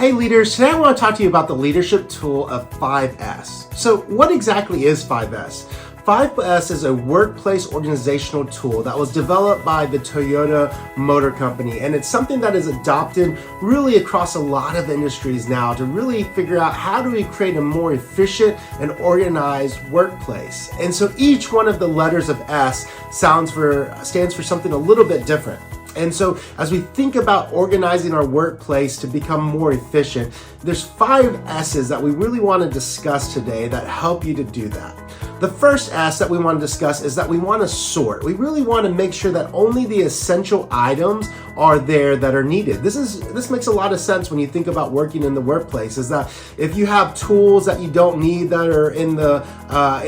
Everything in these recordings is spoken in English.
Hey leaders, today I want to talk to you about the leadership tool of 5S. So what exactly is 5S? 5S is a workplace organizational tool that was developed by the Toyota Motor Company, and it's something that is adopted really across a lot of industries now to really figure out how do we create a more efficient and organized workplace. And so each one of the letters of S stands for something a little bit different. And so as we think about organizing our workplace to become more efficient, there's 5 S's that we really want to discuss today that help you to do that. The first S that we want to discuss is that we want to sort. We really want to make sure that only the essential items are there that are needed. This makes a lot of sense when you think about working in the workplace, is that if you have tools that you don't need that are in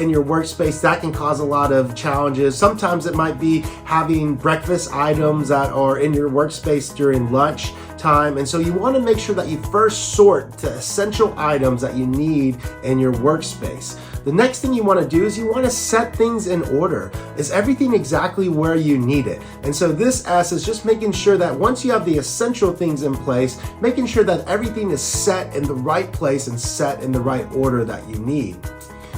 your workspace, that can cause a lot of challenges. Sometimes it might be having breakfast items that are in your workspace during lunch time. And so you want to make sure that you first sort the essential items that you need in your workspace. The next thing you want to do is you want to set things in order. Is everything exactly where you need it? And so this S is just making sure that once you have the essential things in place, making sure that everything is set in the right place and set in the right order that you need.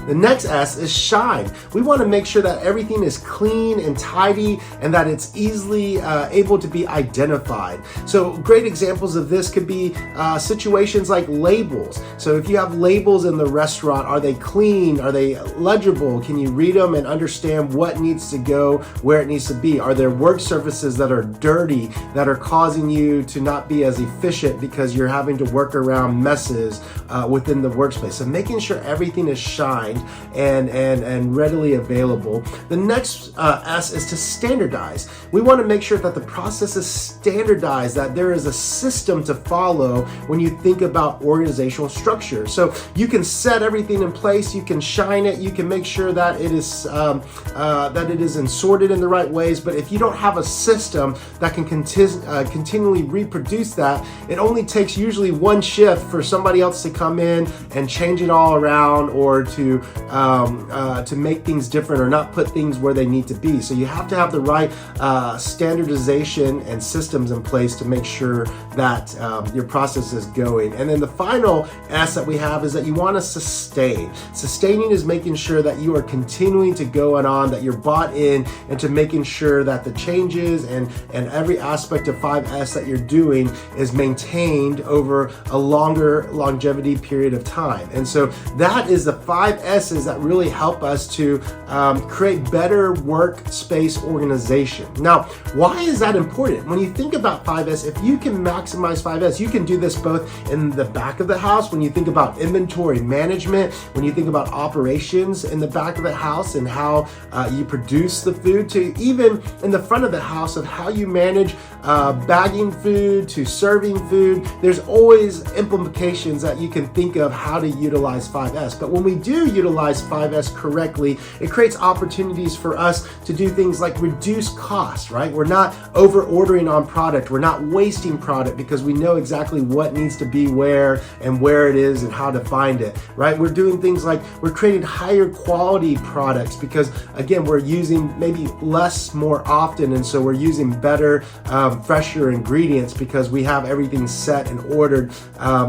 The next S is shine. We want to make sure that everything is clean and tidy and that it's easily able to be identified. So great examples of this could be situations like labels. So if you have labels in the restaurant, are they clean? Are they legible? Can you read them and understand what needs to go where it needs to be? Are there work surfaces that are dirty that are causing you to not be as efficient because you're having to work around messes within the workspace? So making sure everything is shined and readily available. The next S is to standardize. We want to make sure that the process is standardized, that there is a system to follow when you think about organizational structure. So you can set everything in place, you can shine it, you can make sure that it is sorted in the right ways. But if you don't have a system that can continually reproduce that, it only takes usually one shift for somebody else to come in and change it all around, or to make things different or not put things where they need to be. So you have to have the right standardization and systems in place to make sure that your process is going. And then the final S that we have is that you want to sustain. Sustaining is making sure that you are continuing to go on, that you're bought in into making sure that the changes and every aspect of 5S that you're doing is maintained over a longer longevity period of time. And so that is the 5 S's that really help us to create better workspace organization. Now, why is that important? When you think about 5S, if you can maximize 5S, you can do this both in the back of the house, when you think about inventory management, when you think about operations in the back of the house and how you produce the food, to even in the front of the house of how you manage bagging food to serving food. There's always implications that you can think of how to utilize 5S. But when we do utilize 5S correctly, it creates opportunities for us to do things like reduce costs, right? We're not over ordering on product. We're not wasting product because we know exactly what needs to be where and where it is and how to find it, right? We're doing things like we're creating higher quality products because, again, we're using maybe less more often, and so we're using better, fresher ingredients because we have everything set and ordered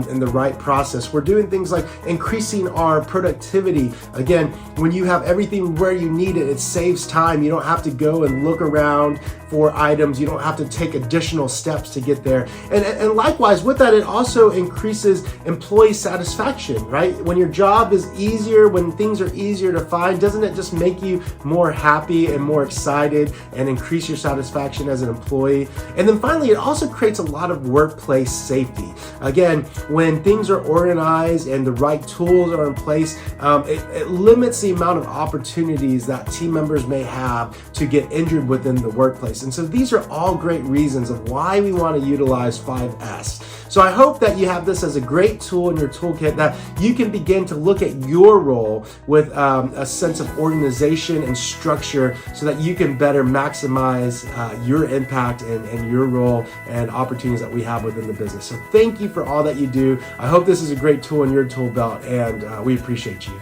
in the right process. We're doing things like increasing our productivity. Again, when you have everything where you need it, it saves time. You don't have to go and look around for items. You don't have to take additional steps to get there. And likewise with that, it also increases employee satisfaction, right? When your job is easier, when things are easier to find, doesn't it just make you more happy and more excited and increase your satisfaction as an employee? And then finally, it also creates a lot of workplace safety. Again, when things are organized and the right tools are in place, it limits the amount of opportunities that team members may have to get injured within the workplace. And so these are all great reasons of why we want to utilize 5S. So I hope that you have this as a great tool in your toolkit, that you can begin to look at your role with a sense of organization and structure so that you can better maximize your impact and your role and opportunities that we have within the business. So thank you for all that you do. I hope this is a great tool in your tool belt, and we appreciate you.